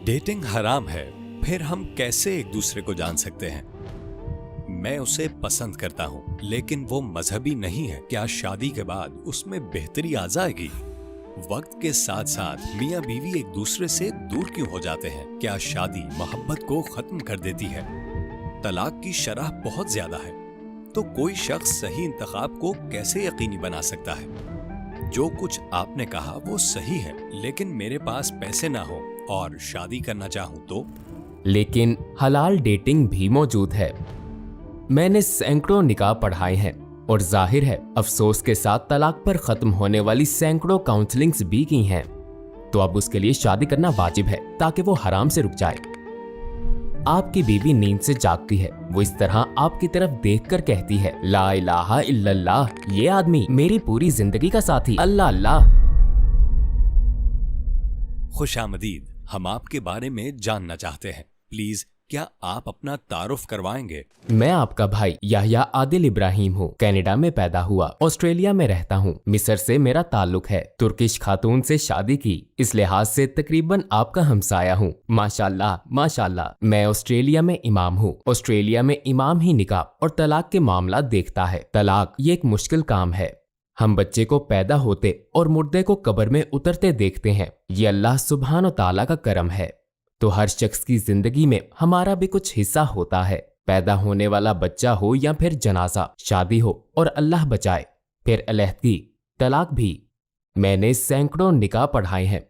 Dating हराम है, फिर हम कैसे एक दूसरे को जान सकते हैं? मैं उसे पसंद करता हूँ, लेकिन वो मजहबी नहीं है। क्या शादी के बाद उसमें बेहतरी आ जाएगी? वक्त के साथ साथ मियाँ बीवी एक दूसरे से दूर क्यों हो जाते हैं? क्या शादी मोहब्बत को खत्म कर देती है? तलाक की शरह बहुत ज्यादा है, तो कोई शख्स सही इंतखाब को कैसे यकीनी बना सकता है? जो कुछ आपने कहा वो सही है, लेकिन मेरे पास पैसे ना हो और शादी करना चाहूँ तो? लेकिन हलाल डेटिंग भी मौजूद है। मैंने सैकड़ों निकाह पढ़ाए हैं और जाहिर है अफसोस के साथ तलाक पर खत्म होने वाली सैकड़ों काउंसलिंग्स भी की हैं। तो अब उसके लिए शादी करना वाजिब है ताकि वो हराम से रुक जाए। आपकी बीवी नींद से जागती है, वो इस तरह आपकी तरफ देखकर कहती है, ला इलाहा इल्लल्लाह, ये आदमी मेरी पूरी जिंदगी का साथी, अल्लाह अल्लाह। खुशामदीद, हम आपके बारे में जानना चाहते हैं। प्लीज क्या आप अपना तारुफ करवाएंगे? मैं आपका भाई याह्या आदिल इब्राहिम हूँ। कनाडा में पैदा हुआ, ऑस्ट्रेलिया में रहता हूँ। मिस्र से मेरा ताल्लुक है। तुर्किश खातून से शादी की, इस लिहाज से तकरीबन आपका हमसाया हूँ। माशाल्लाह माशाल्लाह। मैं ऑस्ट्रेलिया में इमाम हूँ। ऑस्ट्रेलिया में इमाम ही निकाह और तलाक के मामला देखता है। तलाक ये एक मुश्किल काम है। हम बच्चे को पैदा होते और मुर्दे को कब्र में उतरते देखते हैं। ये अल्लाह सुब्हान व तआला का करम है। तो हर शख्स की जिंदगी में हमारा भी कुछ हिस्सा होता है। पैदा होने वाला बच्चा हो या फिर जनाजा, शादी हो और अल्लाह बचाए फिर अलहदगी, तलाक भी। मैंने सैकड़ों निकाह पढ़ाए हैं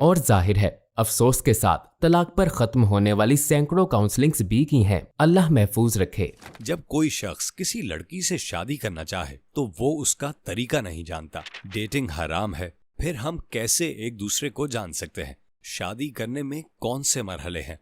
और जाहिर है अफसोस के साथ तलाक पर खत्म होने वाली सैकड़ों काउंसलिंग्स भी की हैं। अल्लाह महफूज रखे। जब कोई शख्स किसी लड़की से शादी करना चाहे तो वो उसका तरीका नहीं जानता। डेटिंग हराम है, फिर हम कैसे एक दूसरे को जान सकते हैं? शादी करने में कौन से मरहले हैं?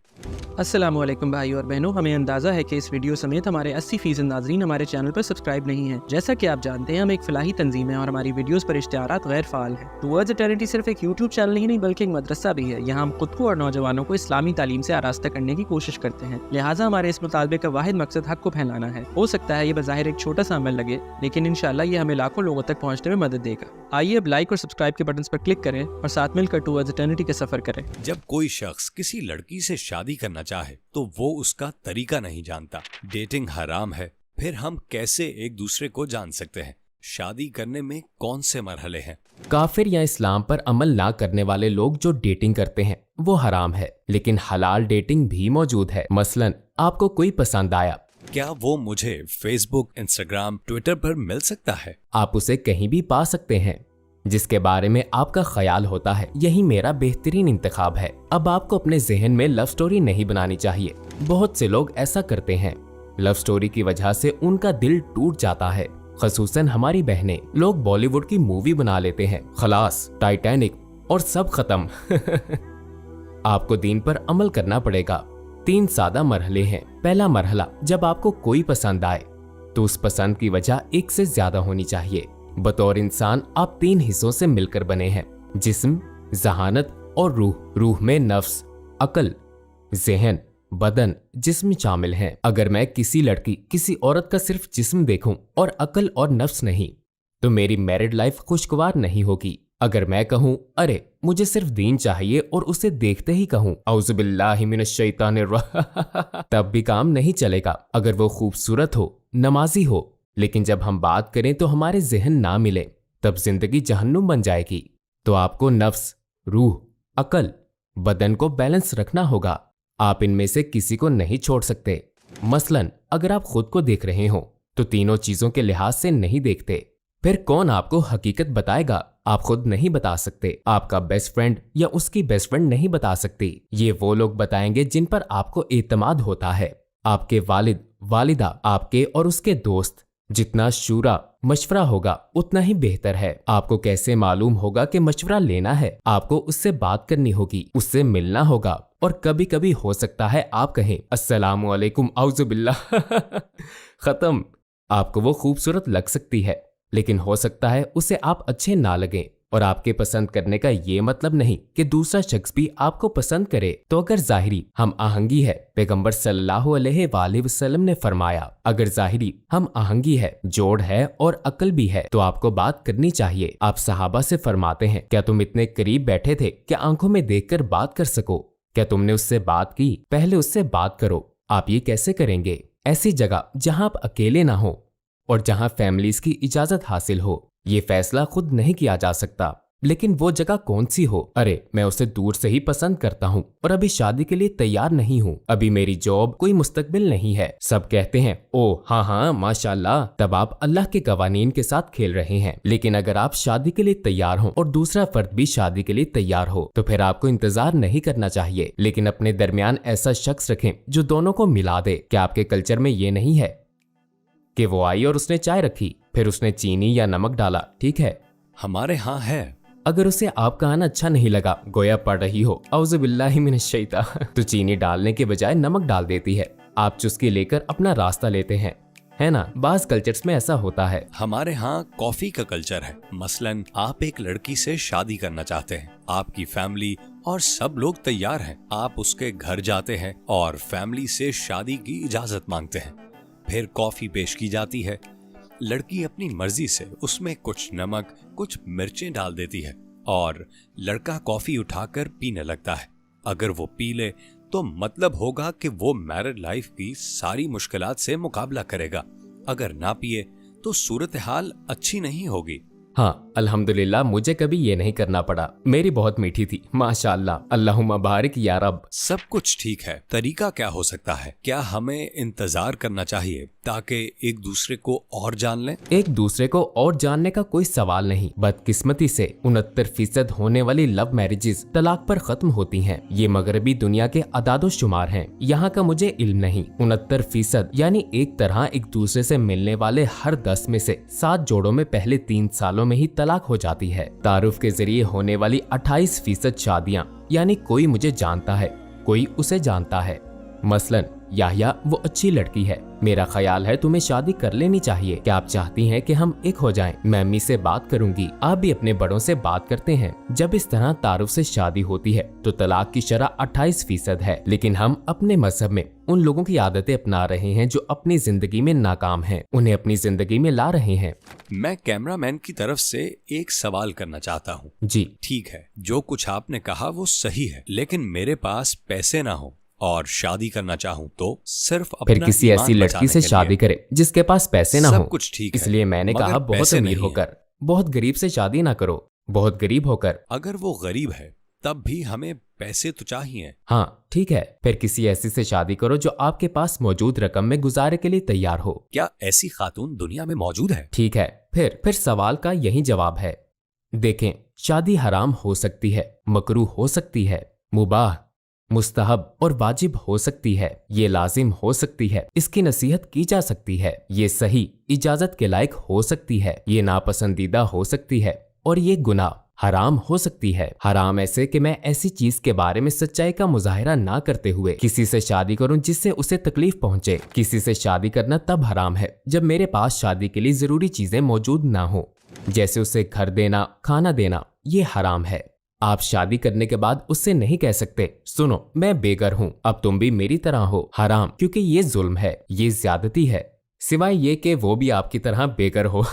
अस्सलामुअलैकुम भाई और बहनों, हमें अंदाज़ा है कि इस वीडियो समेत हमारे 80% नाजरीन हमारे चैनल पर सब्सक्राइब नहीं हैं। जैसा कि आप जानते हैं हम एक फलाही तंजीम है और हमारी वीडियोस पर इश्तिहारात गैर फ़ाल हैं। टुवर्ड्स इटर्निटी सिर्फ एक यूट्यूब चैनल ही नहीं बल्कि एक मदरसा भी है। यहाँ हम खुद को और नौजवानों को इस्लामी तालीम से आरास्ता करने की कोशिश करते हैं। लिहाजा हमारे इस मुतालबे का वाहिद मकसद हक को फैलाना है। हो सकता है ये बज़ाहिर एक छोटा सा अमल लगे, लेकिन इंशाअल्लाह ये हमें लाखों लोगों तक पहुँचने में मदद देगा। आइए अब लाइक और सब्सक्राइब के बटन पर क्लिक करें और साथ मिलकर टुवर्ड्स इटर्निटी का सफ़र करें। जब कोई शख्स किसी लड़की से शादी करना चाहे तो वो उसका तरीका नहीं जानता। डेटिंग हराम है, फिर हम कैसे एक दूसरे को जान सकते हैं? शादी करने में कौन से मरहले हैं? काफिर या इस्लाम पर अमल ना करने वाले लोग जो डेटिंग करते हैं वो हराम है, लेकिन हलाल डेटिंग भी मौजूद है। मसलन आपको कोई पसंद आया, क्या वो मुझे फेसबुक, इंस्टाग्राम, ट्विटर पर मिल सकता है? आप उसे कहीं भी पा सकते हैं। जिसके बारे में आपका ख्याल होता है यही मेरा बेहतरीन इंतखाब है। अब आपको अपने जहन में लव स्टोरी नहीं बनानी चाहिए। बहुत से लोग ऐसा करते हैं। लव स्टोरी की वजह से उनका दिल टूट जाता है। खसूसन हमारी बहनें। लोग बॉलीवुड की मूवी बना लेते हैं, खलास, टाइटैनिक और सब खत्म। आपको दीन पर अमल करना पड़ेगा। 3 सादा मरहले हैं। पहला मरहला, जब आपको कोई पसंद आए तो उस पसंद की वजह एक से ज्यादा होनी चाहिए। बतौर इंसान आप 3 हिस्सों से मिलकर बने हैं, जिस्म, जहानत और रूह। रूह में नफ्स, अकल, जहन, बदन, जिस्म शामिल हैं। अगर मैं किसी लड़की, किसी औरत का सिर्फ जिस्म देखूं और अकल और नफ्स नहीं, तो मेरी मैरिड लाइफ खुशगवार नहीं होगी। अगर मैं कहूं अरे मुझे सिर्फ दीन चाहिए और उसे देखते ही कहूं औज़ुबिल्लाहि मिनश शैतानिर तब भी काम नहीं चलेगा। अगर वो खूबसूरत हो, नमाजी हो, लेकिन जब हम बात करें तो हमारे जहन ना मिले, तब जिंदगी जहन्नुम बन जाएगी। तो आपको नफ्स, रूह, अकल, बदन को बैलेंस रखना होगा। आप इनमें से किसी को नहीं छोड़ सकते। मसलन अगर आप खुद को देख रहे हो तो तीनों चीजों के लिहाज से नहीं देखते, फिर कौन आपको हकीकत बताएगा? आप खुद नहीं बता सकते। आपका बेस्ट फ्रेंड या उसकी बेस्ट फ्रेंड नहीं बता सकती। ये वो लोग बताएंगे जिन पर आपको एतमाद होता है। आपके वालिद, वालिदा, आपके और उसके दोस्त। जितना शूरा मशवरा होगा उतना ही बेहतर है। आपको कैसे मालूम होगा कि मशवरा लेना है? आपको उससे बात करनी होगी, उससे मिलना होगा। और कभी कभी हो सकता है आप कहें अस्सलामु अलैकुम औज़ुबिल्लाह खत्म। आपको वो खूबसूरत लग सकती है, लेकिन हो सकता है उसे आप अच्छे ना लगें। और आपके पसंद करने का ये मतलब नहीं कि दूसरा शख्स भी आपको पसंद करे। तो अगर जाहिरी हम आहंगी है, पैगंबर सल्लल्लाहु अलैहि वसल्लम ने फरमाया, अगर जाहिरी हम आहंगी है, जोड़ है और अकल भी है तो आपको बात करनी चाहिए। आप सहाबा से फरमाते हैं, क्या तुम इतने करीब बैठे थे कि आंखों में देखकर बात कर सको? क्या तुमने उससे बात की? पहले उससे बात करो। आप ये कैसे करेंगे? ऐसी जगह जहां आप अकेले ना हो और जहां फैमिलीज की इजाजत हासिल हो। ये फैसला खुद नहीं किया जा सकता, लेकिन वो जगह कौन सी हो? अरे मैं उसे दूर से ही पसंद करता हूँ और अभी शादी के लिए तैयार नहीं हूँ। अभी मेरी जॉब, कोई मुस्तकबिल नहीं है। सब कहते हैं ओ हाँ हाँ माशाल्लाह, तब आप अल्लाह के कवानीन के साथ खेल रहे हैं। लेकिन अगर आप शादी के लिए तैयार हो और दूसरा फर्द भी शादी के लिए तैयार हो तो फिर आपको इंतजार नहीं करना चाहिए, लेकिन अपने दरमियान ऐसा शख्स रखें जो दोनों को मिला दे। क्या आपके कल्चर में ये नहीं है कि वो आई और उसने चाय रखी, फिर उसने चीनी या नमक डाला? ठीक है, हमारे यहाँ है। अगर उसे आपका आना अच्छा नहीं लगा, गोया पढ़ रही हो औज़ु बिल्लाहि मिनश शैतान, तो चीनी डालने के बजाय नमक डाल देती है। आप चुस्की लेकर अपना रास्ता लेते हैं, है ना? बाज कल्चर्स में ऐसा होता है। हमारे यहाँ कॉफी का कल्चर है। मसलन आप एक लड़की से शादी करना चाहते हैं, आपकी फैमिली और सब लोग तैयार हैं। आप उसके घर जाते हैं और फैमिली से शादी की इजाजत मांगते हैं। फिर कॉफी पेश की जाती है। लड़की अपनी मर्जी से उसमें कुछ नमक, कुछ मिर्चें डाल देती है और लड़का कॉफी उठाकर पीने लगता है। अगर वो पी ले तो मतलब होगा कि वो मैरिड लाइफ की सारी मुश्किलात से मुकाबला करेगा। अगर ना पिए तो सूरत हाल अच्छी नहीं होगी। हाँ अल्हम्दुलिल्लाह, मुझे कभी ये नहीं करना पड़ा। मेरी बहुत मीठी थी माशाअल्लाह, अल्लाहुम्मा बारिक या रब। सब कुछ ठीक है, तरीका क्या हो सकता है? क्या हमें इंतजार करना चाहिए ताकि एक दूसरे को और जान लें? एक दूसरे को और जानने का कोई सवाल नहीं। बदकिस्मती से 69% होने वाली लव मैरिजेस तलाक पर खत्म होती हैं। ये मगरबी दुनिया के अदादो शुमार हैं, यहाँ का मुझे इल्म नहीं। 69% यानी एक तरह एक दूसरे से मिलने वाले हर 10 में से 7 जोड़ों में पहले 3 सालों में ही तलाक हो जाती है। तारुफ के जरिए होने वाली 28% शादियां, यानी कोई मुझे जानता है, कोई उसे जानता है। मसलन याहिया वो अच्छी लड़की है, मेरा ख्याल है तुम्हें शादी कर लेनी चाहिए। क्या आप चाहती हैं कि हम एक हो जाएं? मैं अम्मी से बात करूंगी, आप भी अपने बड़ों से बात करते हैं। जब इस तरह तारुफ से शादी होती है तो तलाक की शरह 28% है। लेकिन हम अपने मजहब में उन लोगों की आदतें अपना रहे हैं जो अपनी जिंदगी में नाकाम हैं, उन्हें अपनी जिंदगी में ला रहे हैं। मैं कैमरामैन की तरफ से एक सवाल करना चाहता हूँ। जी ठीक है, जो कुछ आपने कहा वो सही है, लेकिन मेरे पास पैसे ना हो और शादी करना चाहूँ तो सिर्फ अपना फिर किसी ईमान ऐसी लड़की बचाने से के शादी लिए। करे जिसके पास पैसे ना सब हो। कुछ ठीक है, इसलिए मैंने मगर कहा बहुत पैसे अमीर नहीं होकर, बहुत गरीब से शादी ना करो, बहुत गरीब होकर। अगर वो गरीब है तब भी हमें पैसे तो चाहिए। हाँ ठीक है, फिर किसी ऐसी से शादी करो जो आपके पास मौजूद रकम में गुजारे के लिए तैयार हो। क्या ऐसी खातून दुनिया में मौजूद है? ठीक है, फिर सवाल का यही जवाब है। देखें, शादी हराम हो सकती है, मकरूह हो सकती है, मुबाह, मुस्तहब और वाजिब हो सकती है, ये लाजिम हो सकती है, इसकी नसीहत की जा सकती है, ये सही इजाजत के लायक हो सकती है, ये नापसंदीदा हो सकती है और ये गुनाह हराम हो सकती है। हराम ऐसे कि मैं ऐसी चीज के बारे में सच्चाई का मुजाहिरा ना करते हुए किसी से शादी करूं जिससे उसे तकलीफ पहुंचे। किसी से शादी करना तब हराम है जब मेरे पास शादी के लिए जरूरी चीजें मौजूद ना हो, जैसे उसे घर देना, खाना देना, ये हराम है। आप शादी करने के बाद उससे नहीं कह सकते सुनो मैं बेघर हूँ, अब तुम भी मेरी तरह हो। हराम, क्योंकि ये जुल्म है, ये ज्यादती है, सिवाय ये कि वो भी आपकी तरह बेघर हो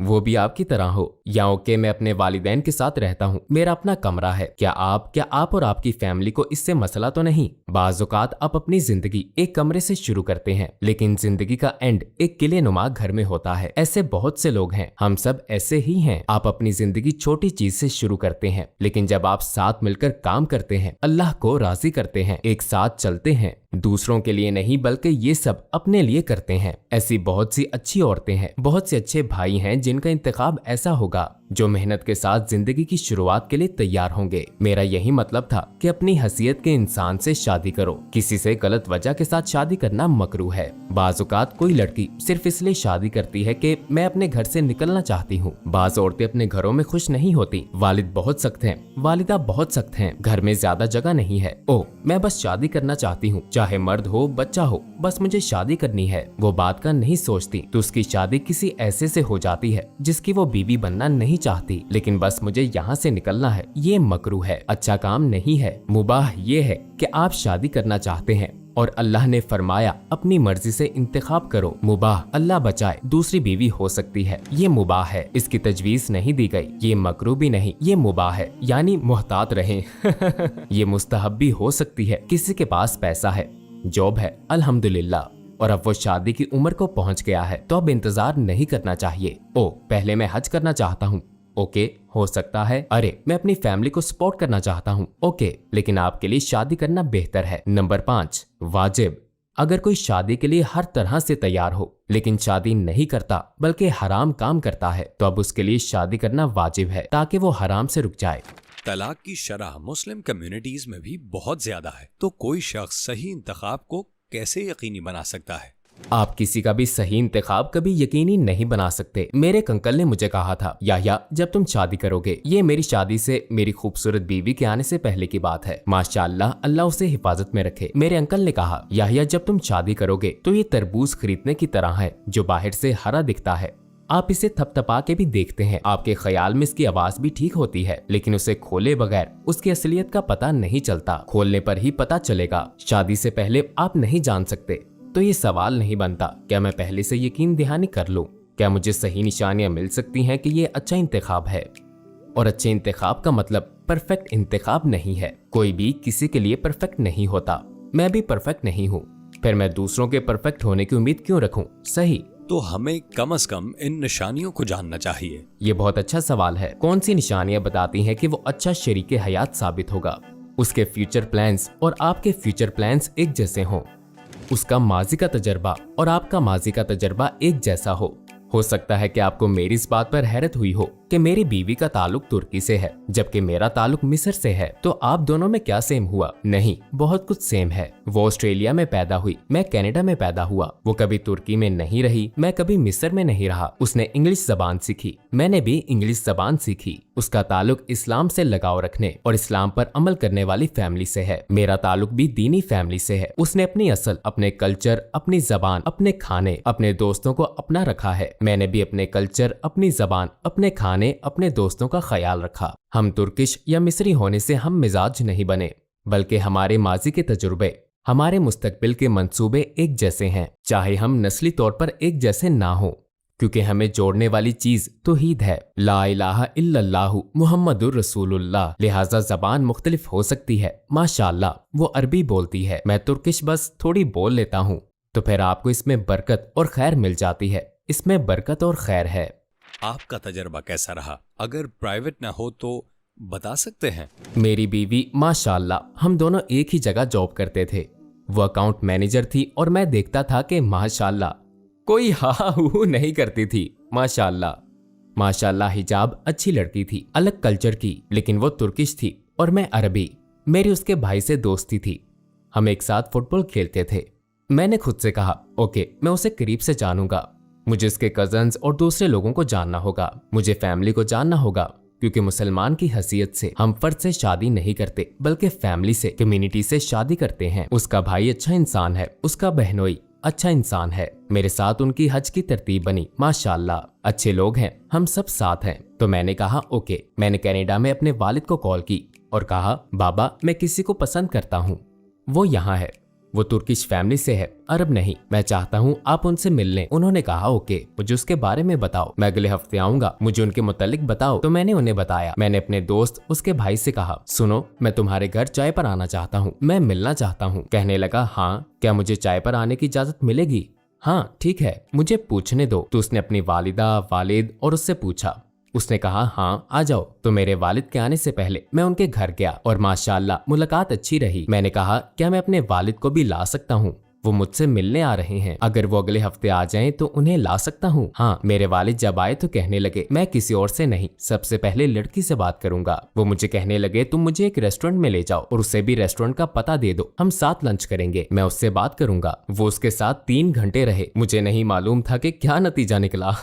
वो भी आपकी तरह हो। या ओके मैं अपने वालिदैन के साथ रहता हूँ, मेरा अपना कमरा है, क्या आप और आपकी फैमिली को इससे मसला तो नहीं? बाज़ औक़ात आप अपनी जिंदगी एक कमरे से शुरू करते हैं, लेकिन जिंदगी का एंड एक किले नुमा घर में होता है। ऐसे बहुत से लोग हैं, हम सब ऐसे ही हैं। आप अपनी जिंदगी छोटी चीज से शुरू करते हैं, लेकिन जब आप साथ मिलकर काम करते हैं, अल्लाह को राजी करते हैं, एक साथ चलते हैं, दूसरों के लिए नहीं बल्कि ये सब अपने लिए करते हैं। ऐसी बहुत सी अच्छी औरतें हैं, बहुत से अच्छे भाई हैं जिनका इंतखाब ऐसा होगा जो मेहनत के साथ जिंदगी की शुरुआत के लिए तैयार होंगे। मेरा यही मतलब था कि अपनी हैसियत के इंसान से शादी करो। किसी से गलत वजह के साथ शादी करना मकरूह है। बाज़ औक़ात कोई लड़की सिर्फ इसलिए शादी करती है कि मैं अपने घर से निकलना चाहती हूँ। बाज़ औरतें अपने घरों में खुश नहीं होती, वालिद बहुत सख्त हैं, वालिदा बहुत सख्त हैं, घर में ज्यादा जगह नहीं है। ओह मैं बस शादी करना चाहती हूँ, चाहे मर्द हो बच्चा हो, बस मुझे शादी करनी है। वो बात का नहीं सोचती तो उसकी शादी किसी ऐसे से हो जाती है जिसकी वो बीवी बनना नहीं चाहती, लेकिन बस मुझे यहाँ से निकलना है। ये मकरूह है, अच्छा काम नहीं है। मुबाह ये है कि आप शादी करना चाहते हैं और अल्लाह ने फरमाया अपनी मर्जी से इंतखाब करो। मुबाह अल्लाह बचाए दूसरी बीवी हो सकती है, ये मुबाह है, इसकी तजवीज नहीं दी गई। ये मकरूह भी नहीं, ये मुबाह है, यानी मुहतात रहें। ये मुस्तहब भी हो सकती है। किसी के पास पैसा है, जॉब है, अल्हम्दुलिल्लाह, और अब वो शादी की उम्र को पहुंच गया है, तो अब इंतजार नहीं करना चाहिए। ओ पहले मैं हज करना चाहता हूँ, ओके हो सकता है। अरे मैं अपनी फैमिली को सपोर्ट करना चाहता हूँ, ओके, लेकिन आपके लिए शादी करना बेहतर है। नंबर 5, वाजिब। अगर कोई शादी के लिए हर तरह से तैयार हो लेकिन शादी नहीं करता बल्कि हराम काम करता है, तो अब उसके लिए शादी करना वाजिब है ताकि वो हराम से रुक जाए। तलाक की शरह मुस्लिम कम्युनिटीज में भी बहुत ज्यादा है, तो कोई शख्स सही इंतखाब को कैसे यकीनी बना सकता है? आप किसी का भी सही इंतखाब कभी यकीनी नहीं बना सकते। मेरे एक अंकल ने मुझे कहा था, याह्या जब तुम शादी करोगे, ये मेरी शादी से मेरी खूबसूरत बीवी के आने से पहले की बात है, माशाअल्लाह अल्लाह उसे हिफाजत में रखे। मेरे अंकल ने कहा, याह्या जब तुम शादी करोगे तो ये तरबूज खरीदने की तरह है जो बाहर से हरा दिखता है। आप इसे थपथपा के भी देखते हैं, आपके ख्याल में इसकी आवाज भी ठीक होती है, लेकिन उसे खोले बगैर उसकी असलियत का पता नहीं चलता, खोलने पर ही पता चलेगा। शादी से पहले आप नहीं जान सकते, तो ये सवाल नहीं बनता क्या मैं पहले से यकीन दहानी कर लूं? क्या मुझे सही निशानियां मिल सकती हैं कि ये अच्छा इंतखाब है? और अच्छे इंतखाब का मतलब परफेक्ट इंतखाब नहीं है। कोई भी किसी के लिए परफेक्ट नहीं होता, मैं भी परफेक्ट नहीं हूँ, फिर मैं दूसरों के परफेक्ट होने की उम्मीद क्यों रखूं? सही, तो हमें कम से कम इन निशानियों को जानना चाहिए। ये बहुत अच्छा सवाल है। कौन सी निशानियां बताती हैं कि वो अच्छा शरीके हयात साबित होगा? उसके फ्यूचर प्लान्स और आपके फ्यूचर प्लान्स एक जैसे हों, उसका माजी का तजर्बा और आपका माजी का तजर्बा एक जैसा हो सकता है कि आपको मेरी इस बात पर हैरत हुई हो कि मेरी बीवी का ताल्लुक तुर्की से है जबकि मेरा ताल्लुक मिस्र से है, तो आप दोनों में क्या सेम हुआ? नहीं, बहुत कुछ सेम है। वो ऑस्ट्रेलिया में पैदा हुई, मैं कनाडा में पैदा हुआ। वो कभी तुर्की में नहीं रही, मैं कभी मिस्र में नहीं रहा। उसने इंग्लिश जबान सीखी, मैंने भी इंग्लिश जबान सीखी। उसका ताल्लुक इस्लाम से लगाव रखने और इस्लाम पर अमल करने वाली फैमिली से है। मेरा ताल्लुक भी दीनी फैमिली से है। उसने अपनी असल, अपने कल्चर, अपनी जबान, अपने खाने, अपने दोस्तों को अपना रखा है। मैंने भी अपने कल्चर, अपनी जबान, अपने खाने, अपने दोस्तों का ख्याल रखा। हम तुर्किश या मिस्री होने से हम मिजाज नहीं बने, बल्कि हमारे माजी के तजुर्बे, हमारे मुस्तकबिल के मंसूबे एक जैसे हैं, चाहे हम नस्ली तौर पर एक जैसे ना हो, क्योंकि हमें जोड़ने वाली चीज तौहीद है, ला इलाहा इल्लल्लाहु मुहम्मदुर रसूलुल्लाह। लिहाजा जबान मुख्तलिफ हो सकती है। माशाअल्लाह वो अरबी बोलती है, मैं तुर्किश बस थोड़ी बोल लेता हूँ, तो फिर आपको इसमें बरकत और खैर मिल जाती है। इसमें बरकत और खैर है। आपका तजर्बा कैसा रहा? अगर प्राइवेट ना हो तो बता सकते हैं। मेरी बीवी माशाअल्लाह, हम दोनों एक ही जगह जॉब करते थे। वो अकाउंट मैनेजर थी और मैं देखता था कि माशाअल्लाह कोई हा हू नहीं करती थी। माशाअल्लाह माशाअल्लाह हिजाब अच्छी लड़की थी, अलग कल्चर की, लेकिन वो तुर्किश थी और मैं अरबी। मेरी उसके भाई से दोस्ती थी, हम एक साथ फुटबॉल खेलते थे। मैंने खुद से कहा, ओके मैं उसे करीब से जानूंगा, मुझे उसके कजन्स और दूसरे लोगों को जानना होगा, मुझे फैमिली को जानना होगा, क्योंकि मुसलमान की हैसियत से हम फर्द से शादी नहीं करते बल्कि फैमिली से, कम्युनिटी से शादी करते हैं। उसका भाई अच्छा इंसान है, उसका बहनोई अच्छा इंसान है। मेरे साथ उनकी हज की तरतीब बनी, माशाअल्लाह अच्छे लोग हैं, हम सब साथ हैं। तो मैंने कहा ओके। मैंने कनाडा में अपने वालिद को कॉल की और कहा, बाबा मैं किसी को पसंद करता हूँ, वो यहाँ है, वो तुर्किश फैमिली से है, अरब नहीं, मैं चाहता हूँ आप उनसे मिल लें। उन्होंने कहा ओके, मुझे उसके बारे में बताओ, मैं अगले हफ्ते आऊंगा, मुझे उनके मुतालिक बताओ। तो मैंने उन्हें बताया। मैंने अपने दोस्त उसके भाई से कहा, सुनो मैं तुम्हारे घर चाय पर आना चाहता हूँ, मैं मिलना चाहता हूँ। कहने लगा, हाँ क्या मुझे चाय पर आने की इजाजत मिलेगी? हाँ ठीक है, मुझे पूछने दो। तो उसने अपनी वालिदा, वालिद और उससे पूछा। उसने कहा हाँ आ जाओ। तो मेरे वालिद के आने से पहले मैं उनके घर गया और माशाअल्लाह मुलाकात अच्छी रही। मैंने कहा क्या मैं अपने वालिद को भी ला सकता हूँ? वो मुझसे मिलने आ रहे हैं, अगर वो अगले हफ्ते आ जाएं तो उन्हें ला सकता हूँ? हाँ। मेरे वालिद जब आए तो कहने लगे, मैं किसी और से नहीं, सबसे पहले लड़की से बात करूंगा। वो मुझे कहने लगे, तुम मुझे एक रेस्टोरेंट में ले जाओ और उसे भी रेस्टोरेंट का पता दे दो, हम साथ लंच करेंगे, मैं उससे बात करूंगा। वो उसके साथ 3 घंटे रहे। मुझे नहीं मालूम था कि क्या नतीजा निकला।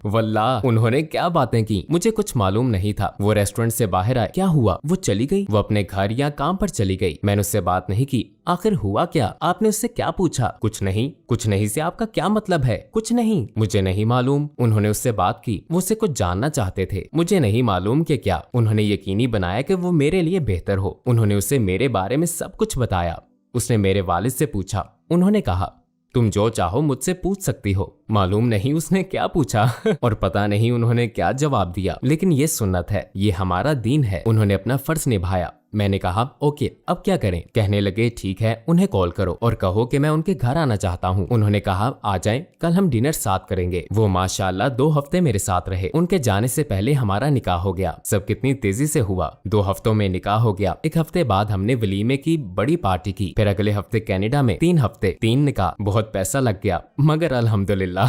वल्लाह उन्होंने क्या बातें की, मुझे कुछ मालूम नहीं था। वो रेस्टोरेंट से बाहर आए, क्या हुआ? वो चली गई, वो अपने घर या काम पर चली गई। मैंने उससे बात नहीं की। आखिर हुआ क्या? आपने उससे क्या पूछा? कुछ नहीं। कुछ नहीं से आपका क्या मतलब है? कुछ नहीं, मुझे नहीं मालूम। उन्होंने उससे बात की, वो उससे कुछ जानना चाहते थे, मुझे नहीं मालूम कि क्या। उन्होंने यकीनी बनाया कि वो मेरे लिए बेहतर हो। उन्होंने उसे मेरे बारे में सब कुछ बताया। उसने मेरे वालिद से पूछा। उन्होंने कहा, तुम जो चाहो मुझसे पूछ सकती हो। मालूम नहीं उसने क्या पूछा और पता नहीं उन्होंने क्या जवाब दिया, लेकिन ये सुन्नत है, ये हमारा दीन है। उन्होंने अपना फर्ज निभाया। मैंने कहा, ओके, अब क्या करें? कहने लगे, ठीक है, उन्हें कॉल करो और कहो कि मैं उनके घर आना चाहता हूँ। उन्होंने कहा, आ जाएं, कल हम डिनर साथ करेंगे। वो माशाल्लाह 2 हफ्ते मेरे साथ रहे। उनके जाने से पहले हमारा निकाह हो गया। सब कितनी तेजी से हुआ। 2 हफ्तों में निकाह हो गया। 1 हफ्ते बाद हमने वलीमे की बड़ी पार्टी की। फिर अगले हफ्ते कनाडा में 3 हफ्ते 3 निकाह। बहुत पैसा लग गया, मगर अल्हम्दुलिल्लाह।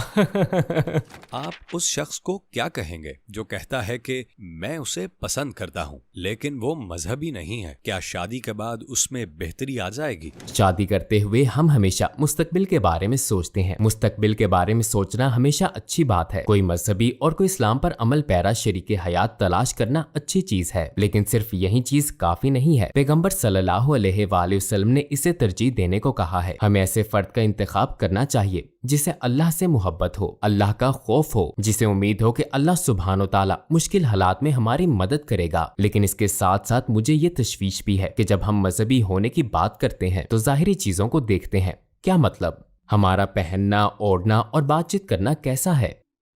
आप उस शख्स को क्या कहेंगे जो कहता है कि मैं उसे पसंद करता हूँ लेकिन वो मजहबी नहीं है? क्या शादी के बाद उसमें बेहतरी आ जाएगी? शादी करते हुए हम हमेशा मुस्तकबिल के बारे में सोचते हैं। मुस्तकबिल के बारे में सोचना हमेशा अच्छी बात है। कोई मजहबी और कोई इस्लाम पर अमल पैरा शरीके हयात तलाश करना अच्छी चीज है, लेकिन सिर्फ यही चीज काफी नहीं है। पैगंबर सल्लल्लाहु अलैहि वसल्लम ने इसे तरजीह देने को कहा है। हमें ऐसे फर्द का इंतखाब करना चाहिए जिसे अल्लाह से मोहब्बत हो, अल्लाह का खौफ हो, जिसे उम्मीद हो कि अल्लाह सुब्हानो ताला मुश्किल हालात में हमारी मदद करेगा। लेकिन इसके साथ साथ मुझे ये तशवीश भी है कि जब हम मजहबी होने की बात करते हैं तो जाहिरी चीजों को देखते हैं। क्या मतलब? हमारा पहनना, ओढ़ना और बातचीत करना कैसा है?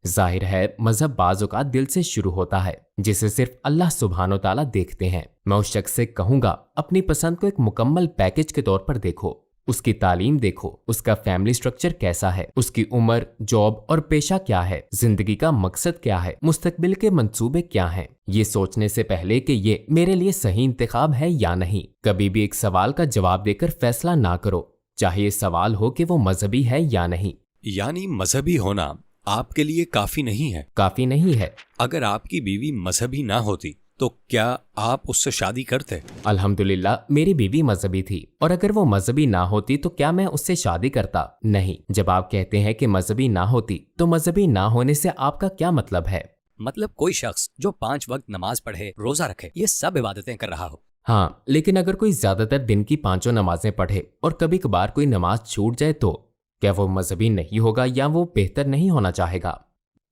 जाहिर है मजहब बाज़ औक़ात दिल से शुरू होता है, जिसे सिर्फ अल्लाह सुब्हानो ताला देखते हैं। मैं उस शख्स से कहूंगा, अपनी पसंद को एक मुकम्मल पैकेज के तौर पर देखो। उसकी तालीम देखो, उसका फैमिली स्ट्रक्चर कैसा है, उसकी उम्र, जॉब और पेशा क्या है, जिंदगी का मकसद क्या है, मुस्तकबिल के मंसूबे क्या हैं। ये सोचने से पहले कि ये मेरे लिए सही इंतखाब है या नहीं, कभी भी एक सवाल का जवाब देकर फैसला ना करो, चाहे ये सवाल हो कि वो मजहबी है या नहीं। यानी मजहबी होना आपके लिए काफी नहीं है? काफी नहीं है। अगर आपकी बीवी मजहबी ना होती तो क्या आप उससे शादी करते? अल्हम्दुलिल्लाह मेरी बीवी मजहबी थी, और अगर वो मजहबी ना होती तो क्या मैं उससे शादी करता? नहीं। जब आप कहते हैं कि मजहबी ना होती तो मजहबी ना होने से आपका क्या मतलब है? मतलब कोई शख्स जो 5 वक्त नमाज पढ़े, रोजा रखे, ये सब इबादतें कर रहा हो। हाँ, लेकिन अगर कोई ज्यादातर दिन की 5 नमाजें पढ़े और कभी कभार कोई नमाज छूट जाए तो क्या वो मजहबी नहीं होगा या वो बेहतर नहीं होना चाहेगा?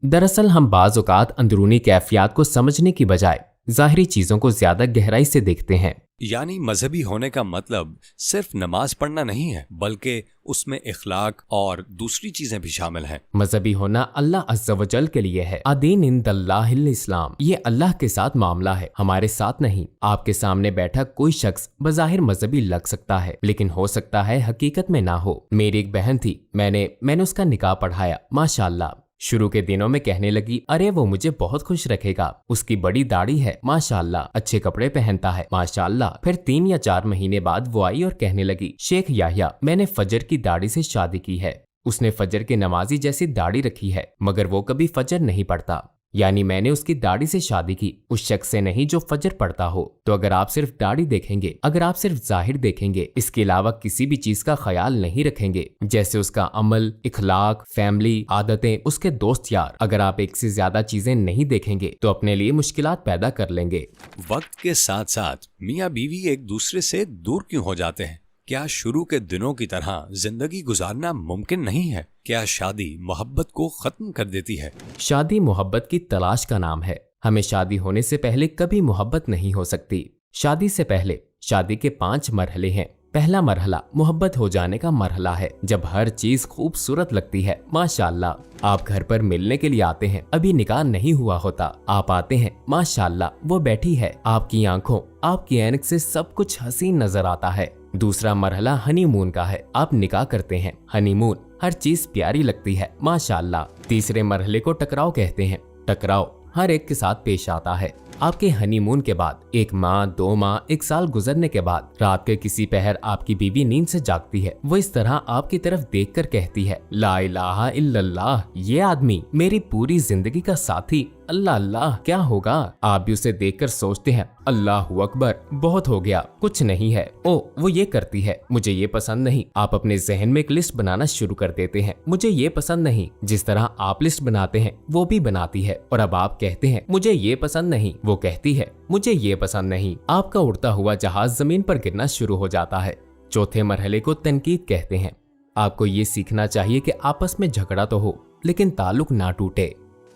दरअसल हम बाज़ औक़ात अंदरूनी कैफियत को समझने की बजाय ज़ाहिरी चीज़ों को ज़्यादा गहराई से देखते हैं। यानी मजहबी होने का मतलब सिर्फ नमाज पढ़ना नहीं है, बल्कि उसमें इखलाक और दूसरी चीजें भी शामिल हैं। मजहबी होना अल्लाह अज़्ज़ा व जल के लिए है। अदीन इंदल्लाहिल इस्लाम, ये अल्लाह के साथ मामला है, हमारे साथ नहीं। आपके सामने बैठा कोई शख्स बज़ाहिर मजहबी लग सकता है, लेकिन हो सकता है हकीकत में ना हो। मेरी एक बहन थी, मैंने उसका निकाह पढ़ाया। माशाअल्लाह शुरू के दिनों में कहने लगी, अरे वो मुझे बहुत खुश रखेगा, उसकी बड़ी दाढ़ी है, माशाअल्लाह, अच्छे कपड़े पहनता है, माशाअल्लाह। फिर 3 या 4 महीने बाद वो आई और कहने लगी, शेख याह्या, मैंने फजर की दाढ़ी से शादी की है। उसने फजर के नमाजी जैसी दाढ़ी रखी है, मगर वो कभी फजर नहीं पढ़ता। यानी मैंने उसकी दाढ़ी से शादी की, उस शख्स से नहीं जो फजर पढ़ता हो। तो अगर आप सिर्फ दाढ़ी देखेंगे, अगर आप सिर्फ जाहिर देखेंगे, इसके अलावा किसी भी चीज का ख्याल नहीं रखेंगे, जैसे उसका अमल, इखलाक, फैमिली, आदतें, उसके दोस्त यार, अगर आप एक से ज्यादा चीजें नहीं देखेंगे तो अपने लिए मुश्किलात पैदा कर लेंगे। वक्त के साथ साथ मियाँ बीवी एक दूसरे से दूर क्यों हो जाते हैं? क्या शुरू के दिनों की तरह जिंदगी गुजारना मुमकिन नहीं है? क्या शादी मोहब्बत को खत्म कर देती है? शादी मोहब्बत की तलाश का नाम है। हमें शादी होने से पहले कभी मोहब्बत नहीं हो सकती। शादी से पहले शादी के 5 मरहले हैं। पहला मरहला मोहब्बत हो जाने का मरहला है, जब हर चीज खूबसूरत लगती है, माशाअल्लाह। आप घर पर मिलने के लिए आते हैं, अभी निकाह नहीं हुआ होता, आप आते हैं, माशाअल्लाह वो बैठी है, आपकी आंखों, आपकी ऐनक से सब कुछ हसीन नजर आता है। दूसरा मरहला हनीमून का है, आप निकाह करते हैं, हनीमून, हर चीज प्यारी लगती है, माशाअल्लाह। तीसरे मरहले को टकराव कहते हैं। टकराव हर एक के साथ पेश आता है। आपके हनीमून के बाद 1 माह, 2 माह, 1 साल गुजरने के बाद रात के किसी पहर आपकी बीवी नींद से जागती है। वो इस तरह आपकी तरफ देखकर कहती है, ला इलाहा इल्लल्लाह, ये आदमी मेरी पूरी जिंदगी का साथी, अल्लाह अल्लाह क्या होगा? आप भी उसे देखकर सोचते हैं, अल्लाहु अकबर, बहुत हो गया, कुछ नहीं है। ओ वो ये करती है, मुझे ये पसंद नहीं। आप अपने जहन में एक लिस्ट बनाना शुरू कर देते हैं, मुझे ये पसंद नहीं। जिस तरह आप लिस्ट बनाते हैं वो भी बनाती है, और अब आप कहते हैं मुझे ये पसंद नहीं, वो कहती है मुझे ये पसंद नहीं। आपका उड़ता हुआ जहाज जमीन पर गिरना शुरू हो जाता है। चौथे मरहले को तनकीद कहते हैं। आपको ये सीखना चाहिए कि आपस में झगड़ा तो हो लेकिन ताल्लुक ना टूटे।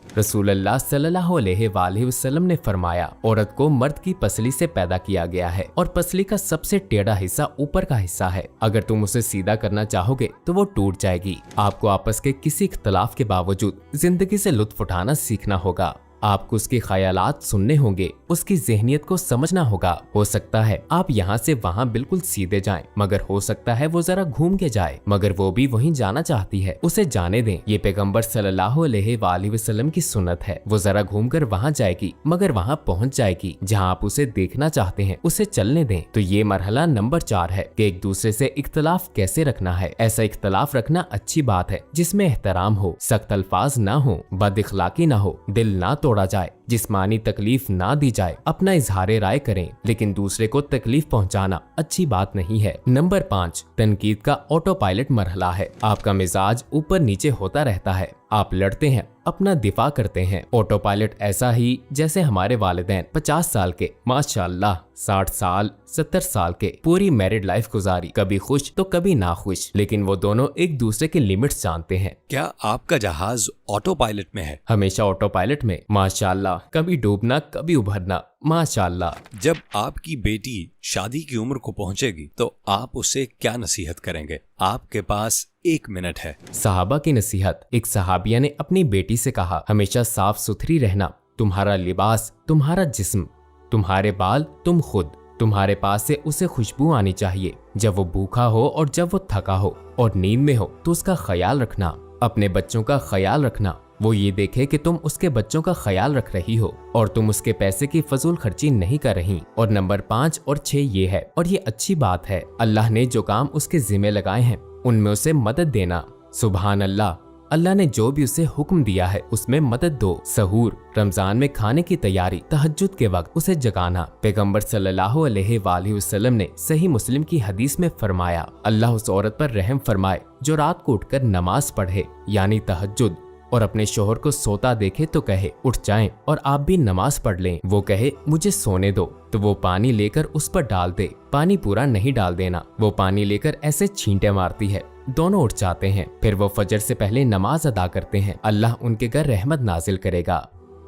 रसूल अल्लाह सल्लल्लाहु अलैहि वसल्लम ने फरमाया, औरत को मर्द की पसली से पैदा किया गया है और पसली का सबसे टेढ़ा हिस्सा ऊपर का हिस्सा है। अगर तुम उसे सीधा करना चाहोगे तो वो टूट जाएगी। आपको आपस के किसी इख्तलाफ के बावजूद जिंदगी से लुत्फ उठाना सीखना होगा। आपको उसके ख्यालात सुनने होंगे, उसकी ज़हनियत को समझना होगा। हो सकता है आप यहाँ से वहाँ बिल्कुल सीधे जाएं, मगर हो सकता है वो जरा घूम के जाए, मगर वो भी वहीं जाना चाहती है, उसे जाने दें। ये पैगंबर सल्लल्लाहु अलैहि वसल्लम की सुन्नत है। वो जरा घूमकर वहाँ जाएगी, मगर वहाँ पहुँच जाएगी जहाँ आप उसे देखना चाहते हैं। उसे चलने दें। तो ये मरहला नंबर 4 है कि एक दूसरे से इख्तलाफ कैसे रखना है। ऐसा इख्तलाफ रखना अच्छी बात है जिसमें एहतराम हो, सख्त अल्फाज ना हो, बद इखलाकी ना हो, दिल ना तोड़ा जाए, जिस्मानी तकलीफ ना दी जाए। अपना इजहारे राय करें, लेकिन दूसरे को तकलीफ पहुंचाना अच्छी बात नहीं है। नंबर 5, तनकीद का ऑटो पायलट मरहला है। आपका मिजाज ऊपर नीचे होता रहता है। आप लड़ते हैं, अपना दिफा करते हैं। ऑटो पायलट ऐसा ही जैसे हमारे वालिदैन 50 साल के, माशाअल्लाह 60 साल 70 साल के, पूरी मैरिड लाइफ गुजारी, कभी खुश तो कभी नाखुश, लेकिन वो दोनों एक दूसरे के लिमिट्स जानते हैं। क्या आपका जहाज ऑटो पायलट में है? हमेशा ऑटो पायलट में, माशाअल्लाह। कभी डूबना कभी उभरना, माशाअल्लाह। जब आपकी बेटी शादी की उम्र को पहुंचेगी तो आप उसे क्या नसीहत करेंगे? आपके पास 1 मिनट है। सहाबा की नसीहत। एक सहाबिया ने अपनी बेटी से कहा, हमेशा साफ सुथरी रहना, तुम्हारा लिबास, तुम्हारा जिस्म, तुम्हारे बाल, तुम खुद, तुम्हारे पास से उसे खुशबू आनी चाहिए। जब वो भूखा हो और जब वो थका हो और नींद में हो तो उसका ख्याल रखना। अपने बच्चों का ख्याल रखना, वो ये देखे कि तुम उसके बच्चों का ख्याल रख रही हो और तुम उसके पैसे की फजूल खर्ची नहीं कर रही। और नंबर 5 और 6 ये है, और ये अच्छी बात है, अल्लाह ने जो काम उसके जिम्मे लगाए हैं उनमें उसे मदद देना। सुभान अल्लाह, अल्लाह ने जो भी उसे हुक्म दिया है उसमें मदद दो। सहूर, रमजान में खाने की तैयारी, तहज्जुद के वक्त उसे जगाना। पैगंबर सल्लल्लाहु अलैहि वसल्लम ने सही मुस्लिम की हदीस में फरमाया, अल्लाह उस औरत पर रहम फरमाए जो रात को उठकर नमाज पढ़े यानी तहज्जुद, और अपने शोहर को सोता देखे तो कहे उठ जाएं और आप भी नमाज पढ़ लें। वो कहे मुझे सोने दो, तो वो पानी लेकर उस पर डाल दे। पानी पूरा नहीं डाल देना, वो पानी लेकर ऐसे छींटे मारती है, दोनों उठ जाते हैं। फिर वो फजर से पहले नमाज अदा करते हैं। अल्लाह उनके घर रहमत नाजिल करेगा।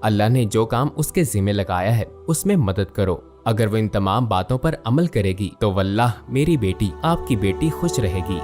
अल्लाह ने जो काम उसके जिम्मे लगाया है उसमें मदद करो। अगर वो इन तमाम बातों पर अमल करेगी तो वल्लाह मेरी बेटी, आपकी बेटी खुश रहेगी।